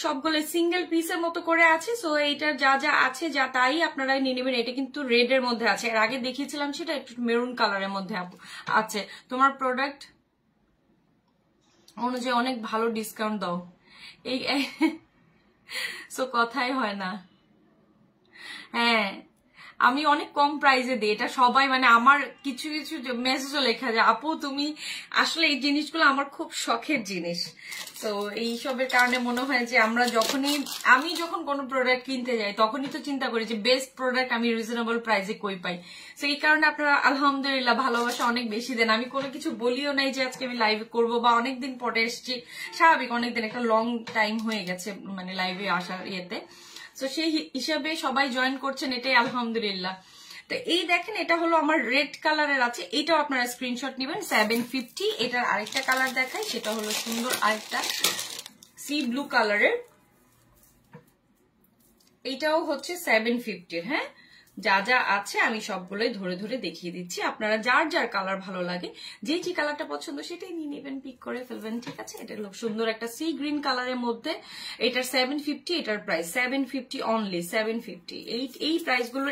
S1: সবগুলো সিঙ্গেল পিসের মতো করে আছে। সো এইটার যা যা আছে যা তাই আপনারা নিয়ে নেবেন। এটা কিন্তু রেড এর মধ্যে আছে, এর আগে দেখিয়েছিলাম সেটা একটু মেরুন কালারের মধ্যে আছে। তোমার প্রোডাক্ট অনুযায়ী অনেক ভালো ডিসকাউন্ট দাও, এই সো কথাই হয় না। হ্যাঁ, আমি অনেক কম প্রাইসে দিই, এটা সবাই মানে আমার কিছু কিছু মেসেজও লেখা যায়, আপু তুমি আসলে এই জিনিসগুলো আমার খুব শখের জিনিস। তো এইসবের কারণে মনে হয় যে আমি যখন কোনো প্রোডাক্ট কিনতে যাই তখনই তো চিন্তা করি যে বেস্ট প্রোডাক্ট আমি রিজনেবল প্রাইসে কই পাই। তো এই কারণে আপনারা আলহামদুলিল্লাহ ভালোবাসা অনেক বেশি দেন। আমি কোনো কিছু বলিও নাই যে আজকে আমি লাইভে করবো বা অনেকদিন পরে এসছি, স্বাভাবিক অনেকদিন একটা লং টাইম হয়ে গেছে মানে লাইভে আসার ইয়েতে। তো সেই হিসাবে সবাই জয়েন করছেন, এটাই আলহামদুলিল্লাহ। তো এই দেখেন এটা হলো আমার রেড কালারের আছে, এটাও আপনারা স্ক্রিনশট নেবেন 750। এটার আরেকটা কালার দেখাই, সেটা হলো সুন্দর আরেকটা সি ব্লু কালারের, এইটাও হচ্ছে 750। হ্যাঁ, যা যা আছে আমি সবগুলোই ধরে ধরে দেখিয়ে দিচ্ছি, আপনারা যার যার কালার ভালো লাগে যে যে কালারটা পছন্দ সেটাই নিয়ে নেবেন, পিক করে ফেলবেন, ঠিক আছে। এটা হলো সুন্দর একটা সি গ্রিন কালারের মধ্যে, এটার 750, এটার প্রাইস 750 অনলি, 750। এই প্রাইসগুলো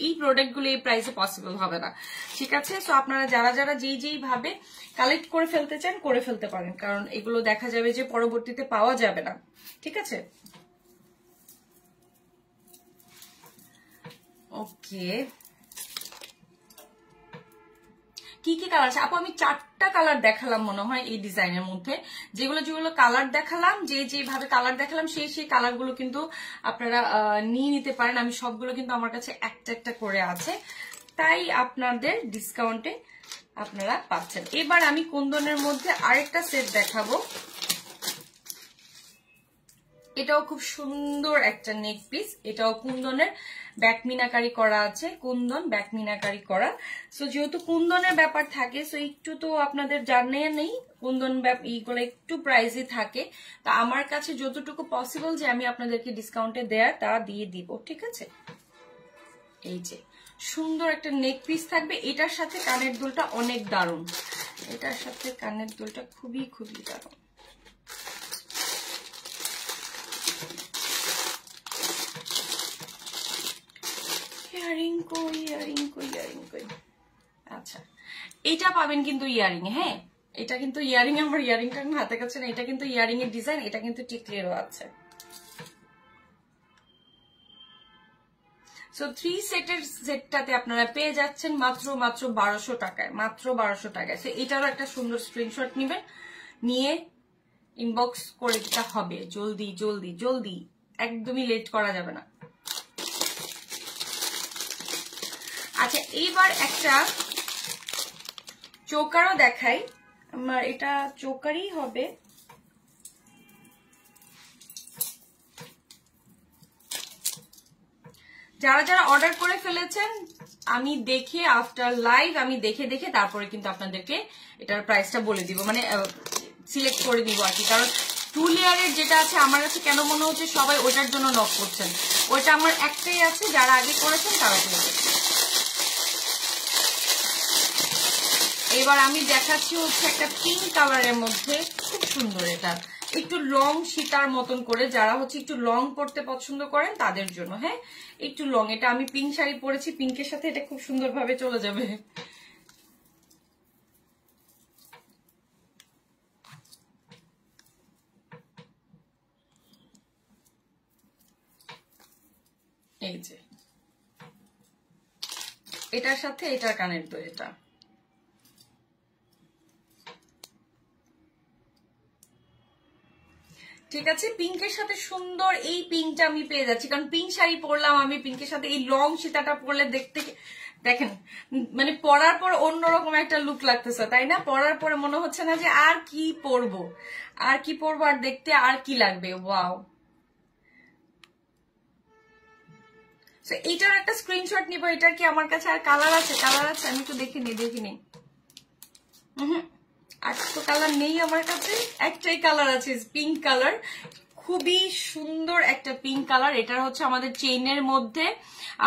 S1: এই প্রোডাক্টগুলো এই প্রাইসে পসিবল হবে না, ঠিক আছে। সো আপনারা যারা যারা যেই যেই ভাবে কালেক্ট করে ফেলতে চান করে ফেলতে পারেন, কারণ এগুলো দেখা যাবে যে পরবর্তীতে পাওয়া যাবে না, ঠিক আছে। ওকে, কি কি কালার আছে আপু? আমি 4টা কালার দেখালাম মনে হয় এই ডিজাইনের মধ্যে, যেগুলো যেগুলো কালার দেখালাম, যেভাবে কালার দেখালাম সেই সেই কালারগুলো কিন্তু আপনারা নিয়ে নিতে পারেন। আমি সবগুলো কিন্তু আমার কাছে একটা একটা করে আছে, তাই আপনাদের ডিসকাউন্টে আপনারা পাচ্ছেন। এবার আমি কুন্দনের মধ্যে আরেকটা সেট দেখাবো, এটাও খুব সুন্দর একটা নেক পিস, এটাও কুন্দনের ব্যাক মিনাকারি করা আছে, কুন্দন ব্যাক মিনাকারি করা। সো যেহেতু কুন্দনের ব্যাপার থাকে, সো একটু তো আপনাদের জানিয়ে নেই কুন্দন এইগুলো একটু প্রাইসই থাকে, তা আমার কাছে যতটুকু পসিবল যে আমি আপনাদেরকে ডিসকাউন্টে দেয়ার তা দিয়ে দিব, ঠিক আছে। এই যে সুন্দর একটা নেক পিস থাকবে, এটার সাথে কানের দুলটা অনেক দারুণ, এটার সাথে কানের দুলটা খুবই খুবই দারুণ। আচ্ছা, এটা পাবেন কিন্তু ইয়ারিং, হ্যাঁ এটা কিন্তু ইয়ারিং, আমার ইয়ারিংটা হাতে কাছে না, এটা কিন্তু ইয়ারিং এর ডিজাইন, এটা কিন্তু টিকলিরও আছে। সো 3 সেটের সেটটাতে আপনারা পেয়ে যাচ্ছেন মাত্র 1200 টাকায়, মাত্র 1200 টাকায়। সো এটারও একটা সুন্দর স্ক্রিনশট নেবেন, নিয়ে ইনবক্স করে দিতে হবে, জলদি জলদি জলদি, একদমই লেট করা যাবে না। আচ্ছা, এইবার একটা চোকারও দেখাই, আমার এটা চোকারই হবে। যারা যারা অর্ডার করে ফেলেছেন আমি দেখে আফটার লাইভ আমি দেখে তারপরে কিন্তু আপনাদেরকে এটার প্রাইসটা বলে দিব, মানে সিলেক্ট করে দিব আর কি। কারণ 2 লেয়ারের যেটা আছে আমার কাছে কেন মনে হচ্ছে সবাই ওটার জন্য নক করছেন, ওইটা আমার একটাই আছে, যারা আগে করেছেন তারা পেয়ে গেছে। এবার আমি দেখাচ্ছি হচ্ছে একটা পিঙ্ক কালারের মধ্যে, খুব সুন্দর, এটা একটু লং সীতার মতন করে, যারা হচ্ছে একটু লং পরতে পছন্দ করেন তাদের জন্য। হ্যাঁ, একটু লং, এটা আমি পিঙ্ক শাড়ি পরেছি, পিঙ্কের সাথে এটা খুব সুন্দরভাবে চলে যাবে। এই যে এটার সাথে এটার কানের তো এটা ঠিক আছে, পিঙ্কের সাথে সুন্দর এই পিঙ্কটা আমি পেয়ে যাচ্ছি, কারণ পিঙ্ক শাড়ি পরলাম আমি, পিঙ্কের সাথে এই লং সীতাটা পরলে দেখতে দেখেন মানে পরার পর অন্যরকম একটা লুক লাগতেছে, তাই না? পরার পরে মনে হচ্ছে না যে আর কি পরবো আর কি পরবো, আর দেখতে আর কি লাগবে। ওয়াও, এইটার একটা স্ক্রিনশট নিব। এটার কি আমার কাছে আর কালার আছে? কালার আছে, আমি একটু দেখিনি। আর তো কালার নেই আমার কাছে, একটাই কালার আছে, পিঙ্ক কালার, খুবই সুন্দর একটা পিঙ্ক কালার। এটার হচ্ছে আমাদের চেইনের মধ্যে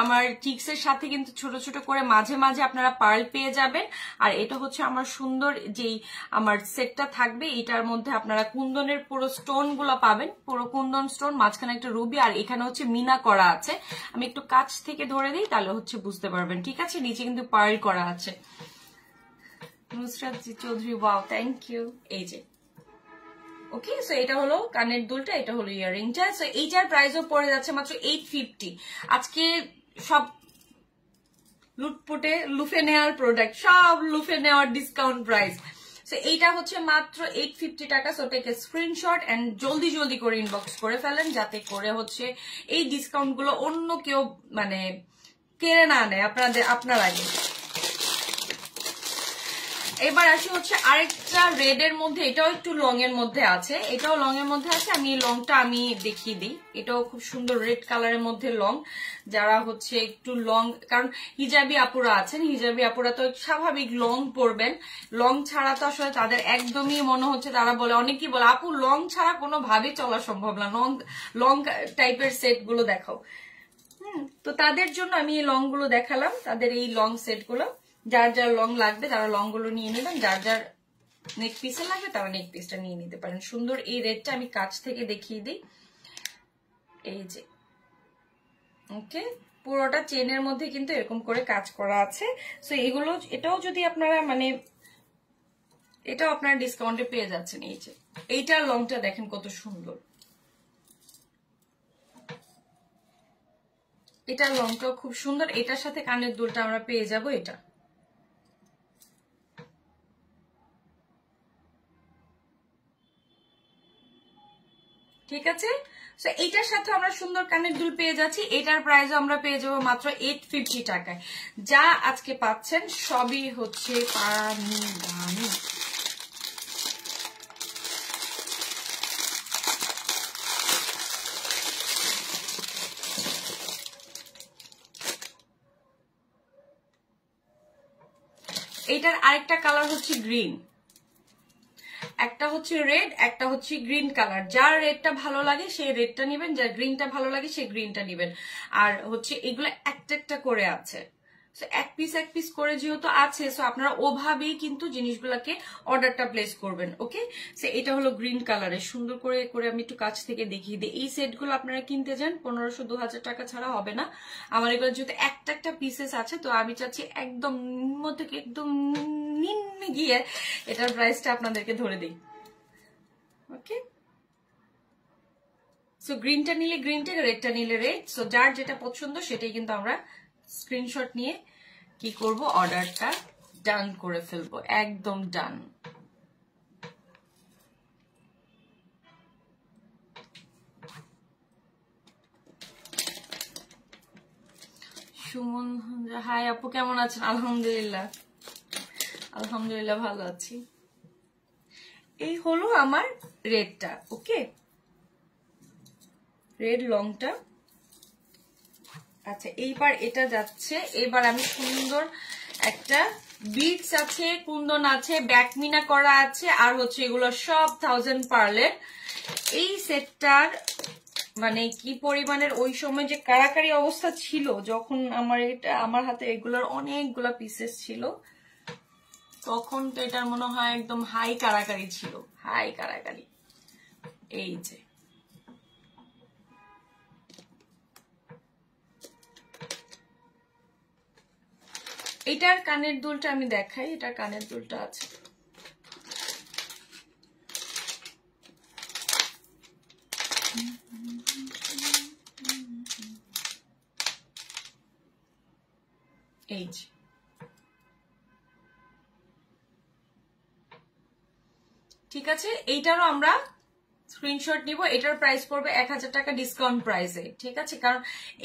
S1: আমার চিক্সের সাথে কিন্তু ছোট ছোট করে মাঝে মাঝে আপনারা পার্ল পেয়ে যাবেন। আর এটা হচ্ছে আমার সুন্দর যেই আমার সেটটা থাকবে, এটার মধ্যে আপনারা কুন্দনের পুরো স্টোন গুলো পাবেন, পুরো কুন্দন স্টোন, মাঝখানে একটা রুবি, আর এখানে হচ্ছে মিনা করা আছে। আমি একটু কাছ থেকে ধরে দিই তাহলে হচ্ছে বুঝতে পারবেন, ঠিক আছে? নিচে কিন্তু পার্ল করা আছে। Nusrat Chowdhury, wow, thank you. এই যে ওকে, সো এটা হলো কানের দুলটা, এটা হলো ইয়াররিংটা। সো এইটার প্রাইসও পড়ে যাচ্ছে মাত্র 850। আজকে সব লুফে নেওয়ার প্রোডাক্ট, সব লুফে নেওয়ার ডিসকাউন্ট প্রাইস। সো এইটা হচ্ছে মাত্র 850 টাকা। So take a screenshot and জলদি করে ইনবক্স করে ফেলেন, যাতে করে হচ্ছে এই ডিসকাউন্ট গুলো অন্য কেউ মানে কেড়ে না নেয় আপনার আগে। এবার আসি হচ্ছে আরেকটা রেড এর মধ্যে, এটাও একটু লং এর মধ্যে আছে, এটাও লং এর মধ্যে আছে। আমি এই লংটা আমি দেখিয়ে দিই, এটাও খুব সুন্দর রেড কালারের মধ্যে লং। যারা হচ্ছে একটু লং, কারণ হিজাবি আপুরা আছেন, হিজাবি আপুরা তো স্বাভাবিক লং পরবেন, লং ছাড়া তো আসলে তাদের একদমই মনে হচ্ছে, তারা বলে, অনেকেই বলে আপু লং ছাড়া কোনোভাবেই চলা সম্ভব না, লং টাইপের সেট গুলো দেখাও। তো তাদের জন্য আমি এই লং গুলো দেখালাম, তাদের এই লং সেট গুলো। যার যার লং লাগবে তারা লং গুলো নিয়ে নেবেন, যার যার নেক পিসে লাগবে তারা নেক পিসটা নিয়ে নিতে পারেন। সুন্দর এই রেডটা আমি কাছ থেকে দেখিয়ে দিই, এই যে ওকে, পুরোটা চেনের মধ্যে কিন্তু এরকম করে কাজ করা আছে। সো এগুলো, এটাও যদি আপনারা মানে এটাও আপনারা ডিসকাউন্টে পেয়ে যাচ্ছেন। এই যে এইটার লংটা দেখেন কত সুন্দর, এটার লংটাও খুব সুন্দর। এটার সাথে কানের দুলটা আমরা পেয়ে যাব এটা। ঠিক আছে, তো এইটার সাথে আমরা সুন্দর কানের দুল পেয়ে যাচ্ছি। এটার প্রাইস আমরা পেয়ে যাবো মাত্র 850 টাকায়। যা আজকে পাচ্ছেন সবই হচ্ছে পানি দামি। এইটার আরেকটা কালার হচ্ছে গ্রিন, একটা হচ্ছে রেড, একটা হচ্ছে গ্রিন কালার। যার রেডটা ভালো লাগে সেই রেডটা নেবেন, যার গ্রিনটা ভালো লাগে সেই গ্রিনটা নেবেন। আর হচ্ছে এগুলো একটা একটা করে আছে, এক পিস করে যেহেতু আছে, সো আপনারা ওভাবেই কিন্তু জিনিসগুলোকে অর্ডারটা প্লেস করবেন। ওকে, সো এটা হলো গ্রিন কালারের, সুন্দর করে করে আমি একটু কাছ থেকে দেখিয়ে দিই। এই সেটগুলো আপনারা কিনতে যান 1500-2000 টাকা ছাড়া হবে না। আমার এগুলো যেহেতু একটা একটা পিসেস আছে, তো আমি চাচ্ছি একদম নিম্ন থেকে একদম নিম্নে গিয়ে এটার প্রাইসটা আপনাদেরকে ধরে দিই। ওকে, সো গ্রিনটা নিলে গ্রিনটা, রেডটা নিলে রেড। সো যার যেটা পছন্দ সেটাই কিন্তু আমরা স্ক্রিনশট নিয়ে কি করব, অর্ডারটা ডান করে ফেলবো, একদম ডান। সুমন, হাই আপু, কেমন আছেন? আলহামদুলিল্লাহ, আলহামদুলিল্লাহ ভালো আছি। এই হলো আমার রেডটা। ওকে, রেড লংটা, আচ্ছা এইবার এটা যাচ্ছে, এবার আমি সুন্দর একটা বিটস আছে, কুন্দন আছে, ব্যাকমিনা করা আছে, আর হচ্ছে এগুলো সব 1000 পার্লের। এই সেটটার মানে কি পরিমাণের ওই সময় যে কারাকারি অবস্থা ছিল, যখন আমার হাতে এগুলোর অনেকগুলা পিসেস ছিল, তখন তো এটার মনে হয় একদম হাই কারাকারি ছিল, হাই কারাকারি। এই যে এটার কানের দুলটা আমি দেখাই, এটার কানের দুলটা আছে, এই যে ঠিক আছে। এইটারও আমরা স্ক্রিনশট নিব, এটার প্রাইস পড়বে 1000 টাকা ডিসকাউন্ট প্রাইসে, ঠিক আছে। কারণ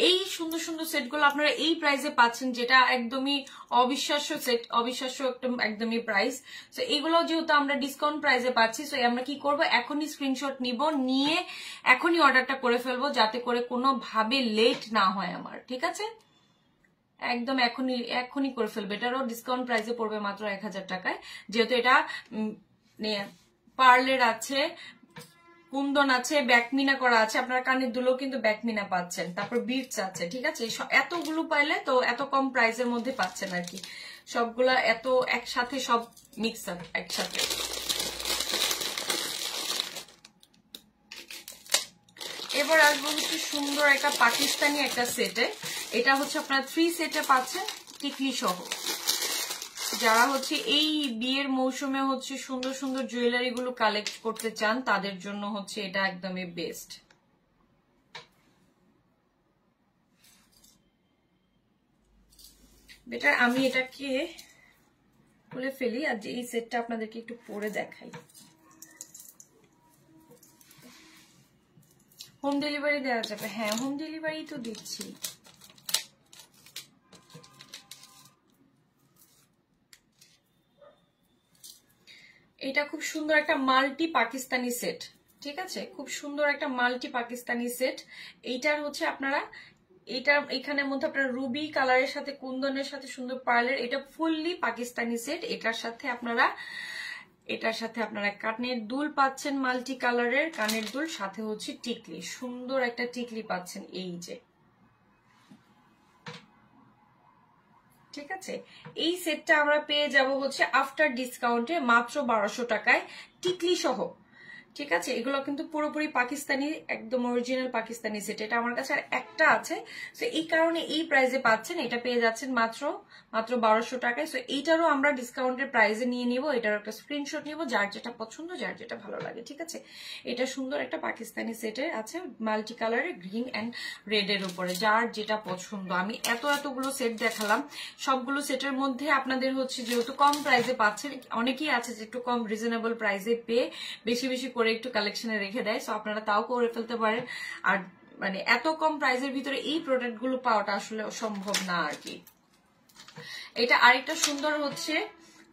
S1: এই সুন্দর সুন্দর সেটগুলো আপনারা এই প্রাইসে পাচ্ছেন, যেটা একদমই অবিশ্বাস্য সেট, অবিশ্বাস্য একদমই প্রাইস। তো এগুলো যেহেতু আমরা ডিসকাউন্ট প্রাইসে পাচ্ছি, তো আমরা কি করব, এখনই স্ক্রিনশট নিব, নিয়ে এখনই অর্ডারটা করে ফেলবো, যাতে করে কোনোভাবে লেট না হয় আমার, ঠিক আছে। একদম এখনই করে ফেলবে। এটারও ডিসকাউন্ট প্রাইসে পড়বে মাত্র 1000 টাকায়, যেহেতু এটা পার্লের আছে, কুন্দন আছে, ব্যাকমিনা করা আছে, আপনার কানের দুলও কিন্তু ব্যাকমিনা পাচ্ছেন, তারপর বিটস আছে, ঠিক আছে। এতগুলো পাইলে তো এত কম প্রাইসের মধ্যে পাচ্ছেন আর কি, সবগুলা এত একসাথে সব মিক্স আপ একসাথে। এবার আসবো হচ্ছে সুন্দর একটা পাকিস্তানি একটা সেটে, এটা হচ্ছে আপনার 3 সেটে পাচ্ছেন টিকলি সহ। যারা হচ্ছে এই বিয়ের মৌসুমে হচ্ছে সুন্দর সুন্দর জুয়েলারি গুলো কালেক্ট করতে চান, তাদের জন্য হচ্ছে এটা একদমই বেস্ট। বেটার আমি এটাকে খুলে ফেলি, আর যে এই সেটটা আপনাদেরকে একটু পরে দেখাই। হোম ডেলিভারি দেওয়া যাবে? হ্যাঁ, হোম ডেলিভারি তো দিচ্ছি। এটা খুব সুন্দর একটা মাল্টি পাকিস্তানি সেট, ঠিক আছে, খুব সুন্দর একটা মাল্টি পাকিস্তানি সেট। এইটার হচ্ছে আপনারা এটা এখানের মধ্যে আপনার রুবি কালারের সাথে কুন্দনের সাথে সুন্দর পার্লের, এটা ফুললি পাকিস্তানি সেট। এটার সাথে আপনারা কানের দুল পাচ্ছেন, মাল্টি কালারের কানের দুল, সাথে হচ্ছে টিকলি, সুন্দর একটা টিকলি পাচ্ছেন, এই যে, ঠিক আছে। এই সেটটা আমরা পেয়ে যাব হচ্ছে আফটার ডিসকাউন্টে মাত্র 1200 টাকায় টিকলি সহ, ঠিক আছে। এগুলো কিন্তু পুরোপুরি পাকিস্তানি, একদম অরিজিনাল পাকিস্তানি সেট। এটা আমার কাছে আর একটা আছে, তো এই কারণে এই প্রাইসে পাচ্ছেন, এটা পেয়ে যাচ্ছেন মাত্র 1200 টাকায়। তো এইটারও আমরা ডিসকাউন্টের প্রাইসে নিয়ে নিব, এটার একটা স্ক্রিনশট নিব, যার যেটা পছন্দ, যার যেটা ভালো লাগে, ঠিক আছে। এটা সুন্দর একটা পাকিস্তানি সেটের আছে, মাল্টি কালারের, গ্রিন অ্যান্ড রেড এর উপরে, যার যেটা পছন্দ। আমি এতগুলো সেট দেখালাম, সবগুলো সেটের মধ্যে আপনাদের হচ্ছে যেহেতু কম প্রাইসে পাচ্ছেন, অনেকেই আছে যে একটু কম রিজনেবল প্রাইসে পেয়ে বেশি বেশি করে একটু কালেকশনে রেখে দেয়, সো আপনারা তাও করে ফেলতে পারেন। আর মানে এত কম প্রাইসের ভিতরে এই প্রোডাক্ট গুলো পাওয়াটা আসলে সম্ভব না আর কি। এটা আরেকটা সুন্দর হচ্ছে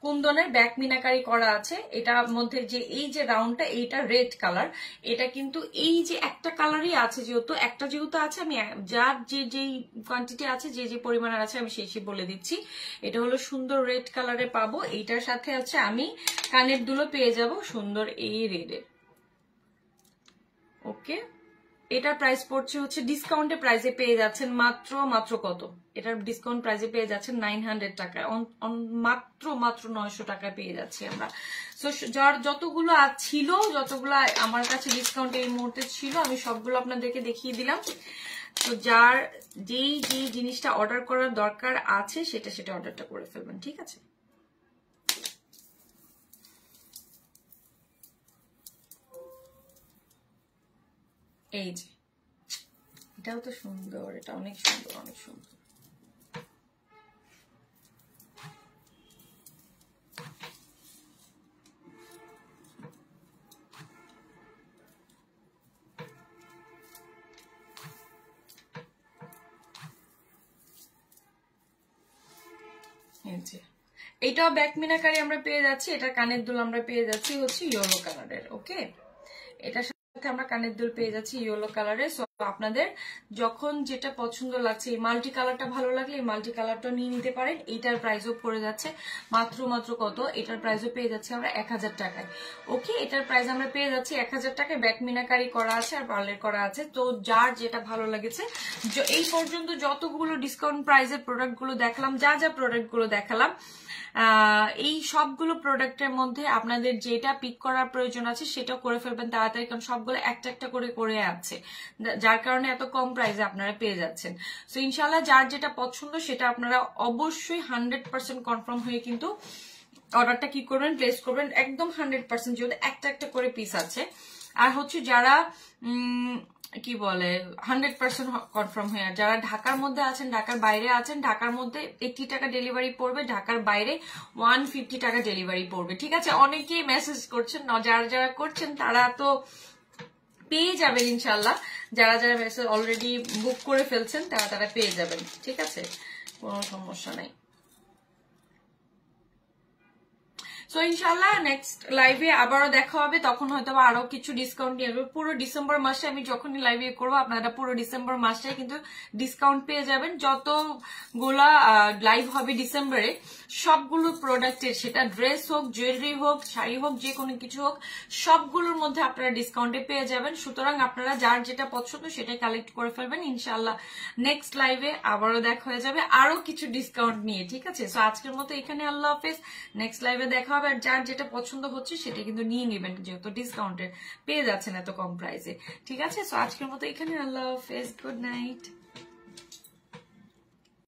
S1: কুন্দনের ব্যাক মিনাকারি করা আছে, এটার মধ্যে যে এই যে রাউন্ডটা, এইটা রেড কালার। এটা কিন্তু এই যে একটা কালারই আছে, যেহেতু আছে, আমি যার যে কোয়ান্টিটি আছে, যে পরিমাণের আছে, আমি সেই বলে দিচ্ছি। এটা হলো সুন্দর রেড কালারে পাবো, এইটার সাথে আছে আমি কানের দুলো পেয়ে যাব সুন্দর এই রেডের, ওকে। এটার প্রাইস পড়ছে হচ্ছে ডিসকাউন্টে প্রাইসে পেয়ে যাচ্ছেন মাত্র কত, এটার ডিসকাউন্ট প্রাইসে পেয়ে যাচ্ছেন 900 টাকায়, মাত্র 900 টাকায় পেয়ে যাচ্ছি আমরা। সো যার যতগুলো ছিল, যতগুলো আমার কাছে ডিসকাউন্ট এই মুহূর্তে ছিল, আমি সবগুলো আপনাদেরকে দেখিয়ে দিলাম। তো যার যেই জিনিসটা অর্ডার করার দরকার আছে, সেটা অর্ডারটা করে ফেলবেন, ঠিক আছে। এই যে এটাও তো সুন্দর, এটা অনেক সুন্দর, অনেক সুন্দর। এটাও ব্যাক মিনাকারি আমরা পেয়ে যাচ্ছি, এটা কানের দুল আমরা পেয়ে যাচ্ছি হচ্ছে ইয়েলো কালারের, ওকে। এটার সাথে আমরা কানের দুল পেয়ে যাচ্ছি ইয়েলো কালারের। আপনাদের যখন যেটা পছন্দ লাগছে, এই মাল্টি কালারটা ভালো লাগলে এই মাল্টি কালারটা নিয়ে নিতে পারেন। এইটার প্রাইসও পড়ে যাচ্ছে মাত্র কত, এটার প্রাইসও পেয়ে যাচ্ছে আমরা 1000 টাকায়। ওকে, এটার প্রাইস আমরা পেয়ে যাচ্ছি 1000 টাকায়। ব্যাক মিনাকারি করা আছে আর পার্লের করা আছে। তো যার যেটা ভালো লেগেছে, এই পর্যন্ত যতগুলো ডিসকাউন্ট প্রাইসের প্রোডাক্ট গুলো দেখালাম, যা প্রোডাক্ট গুলো দেখালাম, এই সবগুলো প্রোডাক্টের মধ্যে আপনাদের যেটা পিক করার প্রয়োজন আছে সেটা করে ফেলবেন তাড়াতাড়ি, কারণ সবগুলো একটা একটা করে আছে, যার কারণে এত কম প্রাইসে আপনারা পেয়ে যাচ্ছেন। সো ইনশাল্লাহ যার যেটা পছন্দ সেটা আপনারা অবশ্যই 100% কনফার্ম হয়ে কিন্তু অর্ডারটা কি করবেন, প্লেস করবেন একদম 100%, যেহেতু একটা একটা করে পিস আছে। আর হচ্ছে যারা কি বলে 100% কনফার্ম হয়ে, যারা ঢাকার মধ্যে আছেন, ঢাকার বাইরে আছেন, ঢাকার মধ্যে 80 টাকা ডেলিভারি পড়বে, ঢাকার বাইরে 150 টাকা ডেলিভারি পড়বে। ঠিক আছে, অনেকেই মেসেজ করছেন, যারা করছেন তারা তো পেয়ে যাবেন ইনশাল্লাহ। যারা মেসেজ অলরেডি বুক করে ফেলছেন তারা পেয়ে যাবেন। ঠিক আছে, কোনো সমস্যা নাই। সো ইনশাল্লাহ নেক্সট লাইভে আবারও দেখা হবে, তখন হয়তো আরো কিছু ডিসকাউন্ট নিয়ে আসবে। পুরো ডিসেম্বর মাসে আমি যখনই লাইভে করবো আপনারা পুরো ডিসেম্বর মাসে কিন্তু ডিসকাউন্ট পেয়ে যাবেন। যতগুলা লাইভ হবে ডিসেম্বরে সবগুলো প্রোডাক্টের, সেটা ড্রেস হোক, জুয়েলারি হোক, শাড়ি হোক, যে কোনো কিছু হোক, সবগুলোর মধ্যে আপনারা ডিসকাউন্টে পেয়ে যাবেন। সুতরাং আপনারা যার যেটা পছন্দ সেটাই কালেক্ট করে ফেলবেন। ইনশাল্লাহ নেক্সট লাইভে আবারও দেখা হয়ে যাবে আরো কিছু ডিসকাউন্ট নিয়ে। ঠিক আছে, সো আজকের মতো এখানে আল্লাহ হাফেজ। নেক্সট লাইভে দেখা হবে। আর যার যেটা পছন্দ হচ্ছে সেটা কিন্তু নিয়ে নেবেন, যেহেতু ডিসকাউন্টের পেয়ে যাচ্ছেন এত কম প্রাইসে। ঠিক আছে, সো আজকের মতো এখানে আল্লাহ হাফেজ, গুড নাইট।